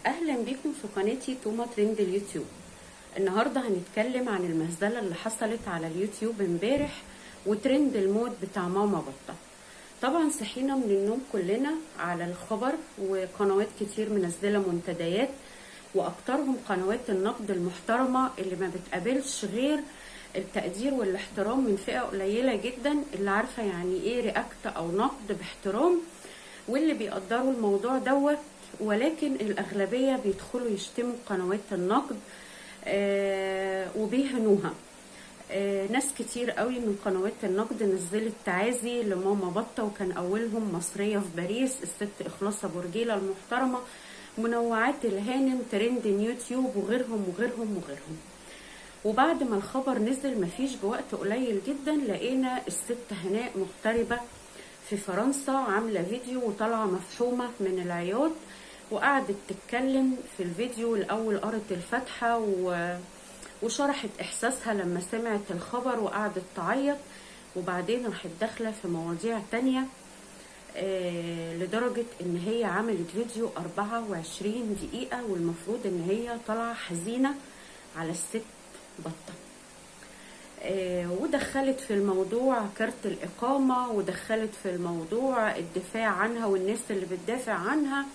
اهلا بيكم في قناتي توما ترند اليوتيوب. النهارده هنتكلم عن المهزله اللي حصلت على اليوتيوب امبارح وترند الموت بتاع ماما بطه. طبعا صحينا من النوم كلنا على الخبر، وقنوات كتير منزله منتديات، واكترهم قنوات النقد المحترمه اللي ما بتقابلش غير التقدير والاحترام من فئه قليله جدا اللي عارفه يعني ايه رياكت او نقد باحترام، واللي بيقدروا الموضوع دوت. ولكن الأغلبية بيدخلوا يشتموا قنوات النقد وبيهنوها. ناس كتير قوي من قنوات النقد نزلت تعازي لماما بطة، وكان أولهم مصرية في باريس الست إخلاص أبو رجيلة المحترمة، منوعات الهانم ترند يوتيوب وغيرهم وغيرهم وغيرهم. وبعد ما الخبر نزل مفيش بوقت قليل جدا لقينا الست هناء مغتربة في فرنسا عاملة فيديو وطالعة مفحومة من العياط، وقعدت تتكلم في الفيديو. الأول قرت الفاتحة وشرحت إحساسها لما سمعت الخبر وقعدت تعيط، وبعدين راحت داخلة في مواضيع تانية لدرجة إن هي عملت فيديو 24 دقيقة، والمفروض إن هي طالعة حزينة على الست بطة. ودخلت في الموضوع كارت الإقامة، ودخلت في الموضوع الدفاع عنها والناس اللي بتدافع عنها،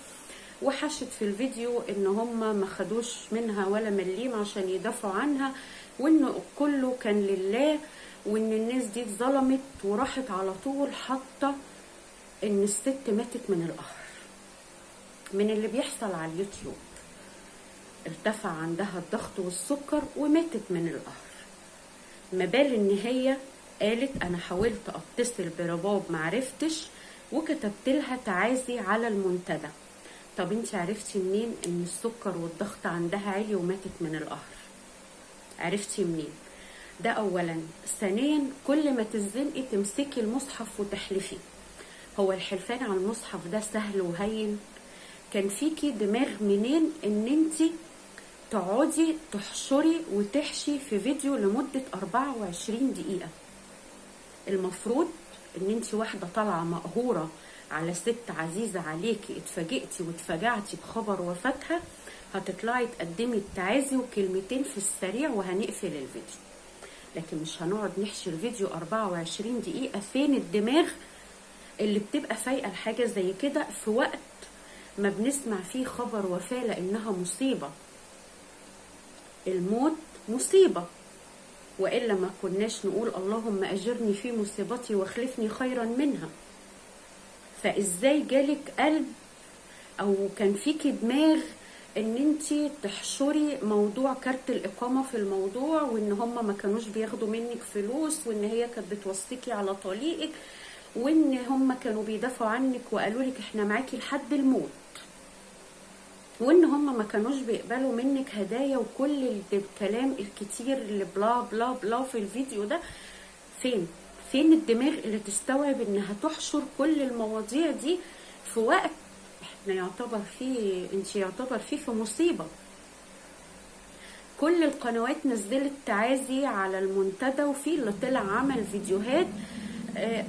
وحشت في الفيديو ان هم ما خدوش منها ولا مليم عشان يدافعوا عنها، وان كله كان لله، وان الناس دي اتظلمت، وراحت على طول حاطه ان الست ماتت من القهر من اللي بيحصل على اليوتيوب. ارتفع عندها الضغط والسكر وماتت من القهر. ما بال ان هي قالت انا حاولت اتصل برباب معرفتش، وكتبت لها تعازي على المنتدى. طب انت عرفتي منين ان السكر والضغط عندها عالي وماتت من القهر؟ عرفتي منين؟ ده اولا. ثانيا، كل ما تزنقي تمسكي المصحف وتحلفي. هو الحلفان على المصحف ده سهل وهين؟ كان فيكي دماغ منين ان انت تقعدي تحشري وتحشي في فيديو لمدة 24 دقيقة؟ المفروض ان انت واحدة طالعة مقهورة على ست عزيزة عليكي، اتفاجئتي واتفاجعتي بخبر وفاتها، هتطلعي تقدمي التعازي وكلمتين في السريع وهنقفل الفيديو. لكن مش هنقعد نحشي الفيديو 24 دقيقة. فين الدماغ اللي بتبقى فايقة لحاجة زي كده في وقت ما بنسمع فيه خبر وفاة؟ لانها مصيبة، الموت مصيبة، وإلا ما كناش نقول اللهم أجرني في مصيبتي واخلفني خيرا منها. فإزاي جالك قلب أو كان فيكي دماغ إن انتي تحشري موضوع كارت الإقامة في الموضوع، وإن هما ما كانوش بياخدوا منك فلوس، وإن هي كانت بتوصيكي على طليقك، وإن هما كانوا بيدافعوا عنك وقالوا لك إحنا معاكي لحد الموت، وان هم ما كانوش بيقبلوا منك هدايا، وكل الكلام الكتير اللي بلا بلا بلا في الفيديو ده؟ فين الدماغ اللي تستوعب انها تحشر كل المواضيع دي في وقت احنا يعتبر فيه في مصيبة؟ كل القنوات نزلت تعازي على المنتدى، وفي اللي طلع عمل فيديوهات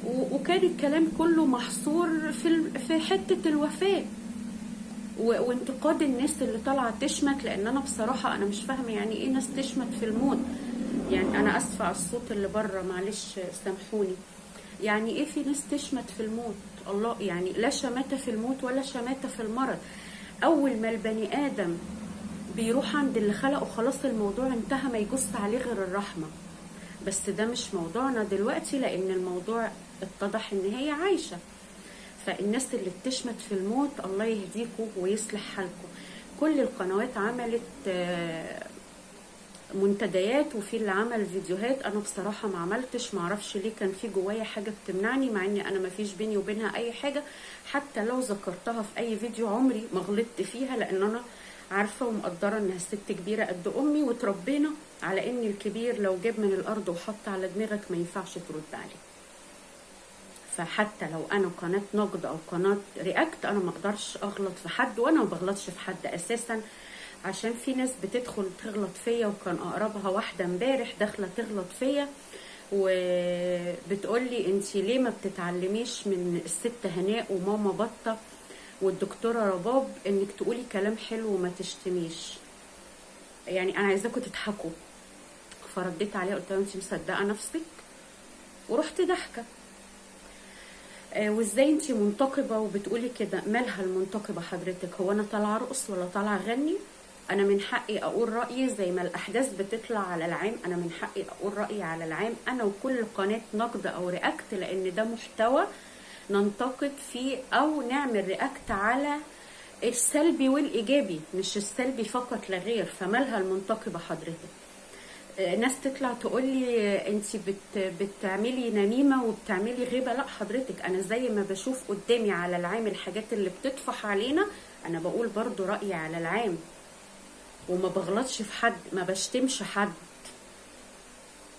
وكان الكلام كله محصور في حتة الوفاة وانتقاد الناس اللي طالعه تشمت. لان انا بصراحه انا مش فاهمه يعني ايه ناس تشمت في الموت. يعني انا اسفه على الصوت اللي بره، معلش سامحوني. يعني ايه في ناس تشمت في الموت؟ الله، يعني لا شماتة في الموت ولا شماتة في المرض. اول ما البني ادم بيروح عند اللي خلقه خلاص الموضوع انتهى، ما يجوز عليه غير الرحمه. بس ده مش موضوعنا دلوقتي، لان الموضوع اتضح ان هي عايشه. فالناس اللي بتشمت في الموت الله يهديكم ويصلح حالكم. كل القنوات عملت منتديات، وفي اللي عمل فيديوهات. انا بصراحة ما عملتش، معرفش ليه، كان في جوايا حاجة بتمنعني، مع اني انا ما فيش بيني وبينها اي حاجة. حتى لو ذكرتها في اي فيديو عمري ما غلطت فيها، لان انا عارفة ومقدرة انها ست كبيرة قد امي، وتربينا على ان الكبير لو جاب من الارض وحط على دماغك ما ينفعش ترد عليه. فحتى لو انا قناه نقد او قناه رياكت انا ما اقدرش اغلط في حد، وانا ما بغلطش في حد اساسا، عشان في ناس بتدخل تغلط فيا. وكان اقربها واحده امبارح داخله تغلط فيا وبتقولي انتي ليه ما بتتعلميش من الست هناء وماما بطه والدكتوره رباب انك تقولي كلام حلو وما تشتميش، يعني انا عايزاكم تضحكوا. فرديت عليها قلت لها انت مصدقه نفسك؟ ورحت ضحكه. وازاي انت منتقبه وبتقولي كده؟ مالها المنتقبه حضرتك؟ هو انا طالعه ارقص ولا طالعه اغني؟ انا من حقي اقول رايي زي ما الاحداث بتطلع على العام، انا من حقي اقول رايي على العام، انا وكل قناه نقد او رياكت، لان ده محتوى ننتقد فيه او نعمل رياكت على السلبي والايجابي، مش السلبي فقط لا غير. فمالها المنتقبه حضرتك؟ ناس تطلع تقول لي انت بتعملي نميمه وبتعملي غيبه. لا حضرتك، انا زي ما بشوف قدامي على العام الحاجات اللي بتطفح علينا، انا بقول برضو رايي على العام، وما بغلطش في حد، ما بشتمش حد.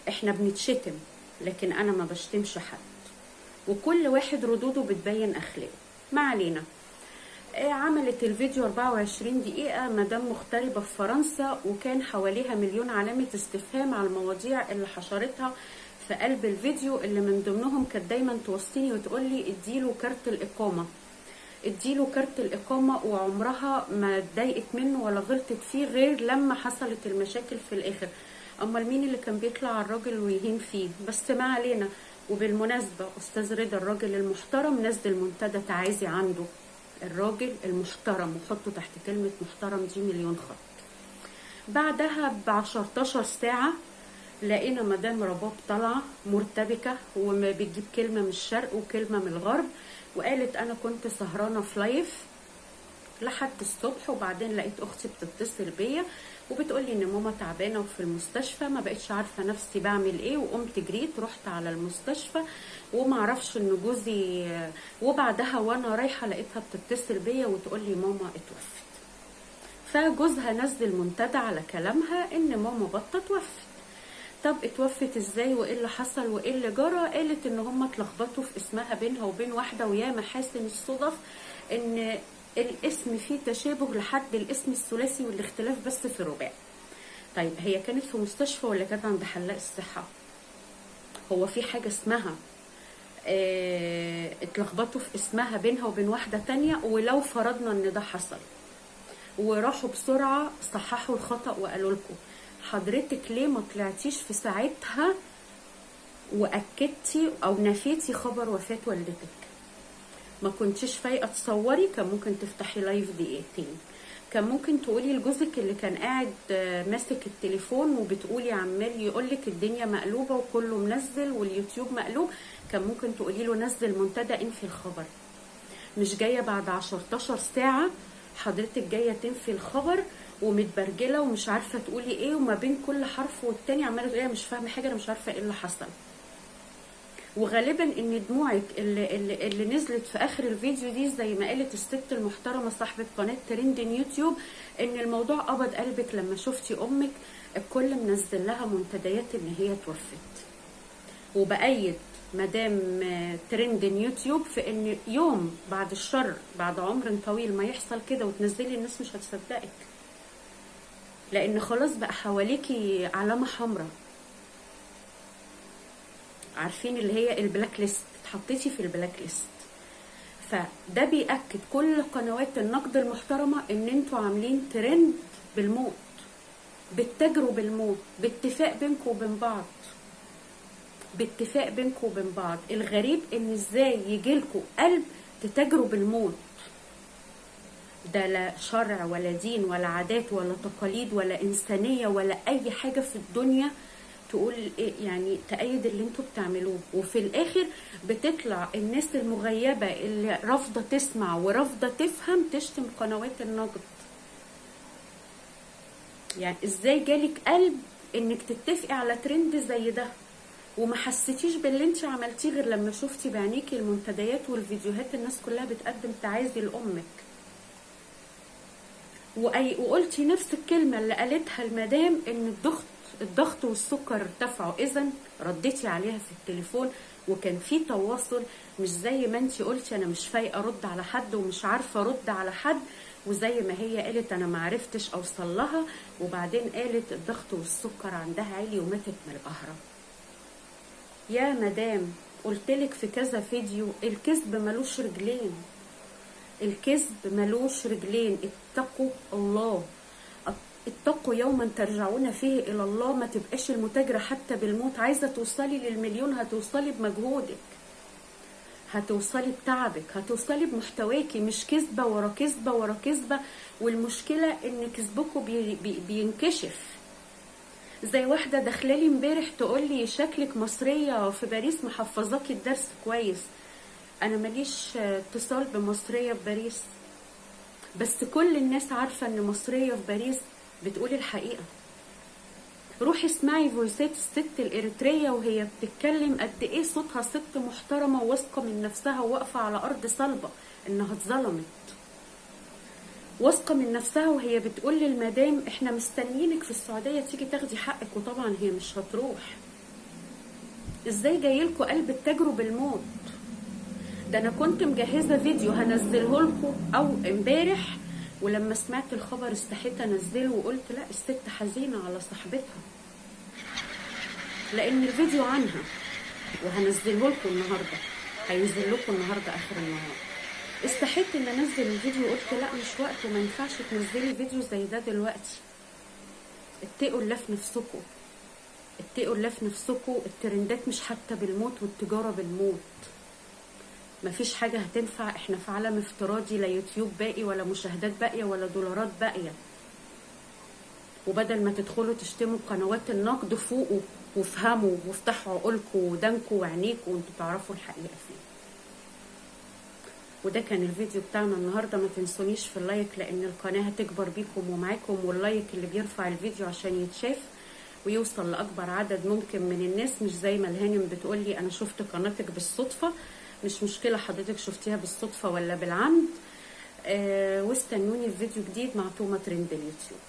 احنا بنتشتم لكن انا ما بشتمش حد، وكل واحد ردوده بتبين اخلاقه. ما علينا. عملت الفيديو 24 دقيقة، مدام مغتربة في فرنسا، وكان حواليها مليون علامة استفهام على المواضيع اللي حشرتها في قلب الفيديو، اللي من ضمنهم كانت دايما توصيني وتقول لي اديله كارت الإقامة، اديله كارت الإقامة، وعمرها ما اتضايقت منه ولا غلطت فيه غير لما حصلت المشاكل في الآخر. أمال مين اللي كان بيطلع على الراجل ويهين فيه؟ بس ما علينا. وبالمناسبة أستاذ رضا الراجل المحترم نزل منتدى تعازي عنده، الراجل المحترم، وحطوا تحت كلمة محترم دي مليون خط. بعدها ب10 ساعة لقينا مدام رباب طالعة مرتبكة، وما بتجيب كلمة من الشرق وكلمة من الغرب، وقالت أنا كنت سهرانة في لايف لحد الصبح، وبعدين لقيت أختي بتتصل بيا وبتقولي إن ماما تعبانة وفي المستشفى، ما بقتش عارفة نفسي بعمل إيه، وقمت جريت رحت على المستشفى ومعرفش إن جوزي. وبعدها وأنا رايحة لقيتها بتتصل بيا وتقولي ماما اتوفت. فجوزها نزل منتدى على كلامها إن ماما بطة اتوفت. طب اتوفت ازاي وايه اللي حصل وايه اللي جرى؟ قالت ان هم اتلخبطوا في اسمها بينها وبين واحده، ويا محاسن الصدف ان الاسم فيه تشابه لحد الاسم الثلاثي والاختلاف بس في الرباع. طيب هي كانت في مستشفى ولا كانت عند حلاق الصحه؟ هو في حاجه اسمها اتلخبطوا في اسمها بينها وبين واحده تانية؟ ولو فرضنا ان ده حصل وراحوا بسرعه صححوا الخطا وقالوا لكم، حضرتك ليه ما طلعتيش في ساعتها واكدتي او نفيتي خبر وفاه والدتك؟ ما كنتيش فايقه تصوري؟ كان ممكن تفتحي لايف دقيقتين، كان ممكن تقولي لجوزك اللي كان قاعد ماسك التليفون وبتقولي عمال يقولك الدنيا مقلوبه وكله منزل واليوتيوب مقلوب، كان ممكن تقولي له نزل منتدى انفي الخبر. مش جايه بعد 10 ساعه حضرتك جايه تنفي الخبر ومتبرجله ومش عارفه تقولي ايه، وما بين كل حرف والتاني عماله تقولي مش فاهمه حاجه، انا مش عارفه ايه اللي حصل. وغالبا ان دموعك اللي نزلت في اخر الفيديو دي زي ما قالت الست المحترمه صاحبه قناه ترند يوتيوب، ان الموضوع قبض قلبك لما شفتي امك الكل منزل لها منتديات ان هي توفت. وبأيد مدام ترند يوتيوب في ان يوم بعد الشر بعد عمر طويل ما يحصل كده وتنزلي الناس مش هتصدقك، لان خلاص بقى حواليكي علامه حمراء، عارفين اللي هي البلاك ليست، اتحطيتي في البلاك ليست. فده بيأكد كل قنوات النقد المحترمه ان انتوا عاملين ترند بالموت، بتتاجروا بالموت باتفاق بينكم وبين بعض، باتفاق بينكم وبين بعض. الغريب ان ازاي يجيلكوا قلب تتاجروا بالموت؟ ده لا شرع ولا دين ولا عادات ولا تقاليد ولا إنسانية ولا أي حاجة في الدنيا تقول يعني تأيد اللي انتوا بتعملوه. وفي الآخر بتطلع الناس المغيبة اللي رافضة تسمع ورافضة تفهم تشتم قنوات النقد. يعني ازاي جالك قلب انك تتفقي على ترند زي ده وما حسيتيش باللي انت عملتيه غير لما شفتي بعينيكي المنتديات والفيديوهات الناس كلها بتقدم تعازي لأمك، وقلتي نفس الكلمة اللي قالتها المدام ان الضغط والسكر ارتفعوا. اذا رديتي عليها في التليفون وكان في تواصل، مش زي ما انتي قلتي انا مش فايقه ارد على حد ومش عارفه ارد على حد، وزي ما هي قالت انا ما عرفتش اوصل لها، وبعدين قالت الضغط والسكر عندها عالي وماتت من القهرة. يا مدام قلتلك في كذا فيديو الكذب ملوش رجلين، الكذب ملوش رجلين. اتقوا الله، اتقوا يوما ترجعون فيه الى الله. ما تبقاش المتاجرة حتى بالموت. عايزة توصلي للمليون هتوصلي بمجهودك، هتوصلي بتعبك، هتوصلي بمحتواكي، مش كذبة ورا كذبة ورا كذبة. والمشكلة ان كذبكم بينكشف. زي واحدة داخلالي امبارح تقول لي شكلك مصرية في باريس محفظاكي الدرس كويس. انا ماليش اتصال بمصرية في باريس، بس كل الناس عارفة ان مصرية في باريس بتقول الحقيقة. روحي اسمعي فويسات الست الاريترية وهي بتتكلم قد ايه صوتها ست محترمة وواثقة من نفسها وواقفة على ارض صلبة انها اتظلمت، واثقة من نفسها وهي بتقول للمدام احنا مستنيينك في السعودية تيجي تاخدي حقك. وطبعا هي مش هتروح. ازاي جايلكوا قلب التجربة بالموت؟ ده انا كنت مجهزة فيديو هنزله لكم او امبارح، ولما سمعت الخبر استحيت انزله وقلت لا الست حزينة على صاحبتها، لان الفيديو عنها وهنزله لكم النهارده، هينزل لكم النهارده اخر النهار. استحيت ان انزل الفيديو وقلت لا مش وقته، ما ينفعش تنزلي فيديو زي ده دلوقتي. اتقوا الله في نفسكم، اتقوا الله في نفسكم. الترندات مش حتى بالموت والتجارة بالموت. مفيش حاجة هتنفع. احنا في عالم افتراضي، لا يوتيوب باقي ولا مشاهدات باقية ولا دولارات باقية. وبدل ما تدخلوا تشتموا قنوات النقد فوقوا وافهموا وافتحوا عقولكم ودانكم وعينيكم وانتوا تعرفوا الحقيقة فين. وده كان الفيديو بتاعنا النهاردة. ما تنسونيش في اللايك لان القناة هتكبر بيكم ومعاكم، واللايك اللي بيرفع الفيديو عشان يتشاف ويوصل لأكبر عدد ممكن من الناس. مش زي ما الهانم بتقولي انا شفت قناتك بالصدفة. مش مشكلة حضرتك شفتيها بالصدفة ولا بالعمد. واستنوني في فيديو جديد مع تومة ترند اليوتيوب.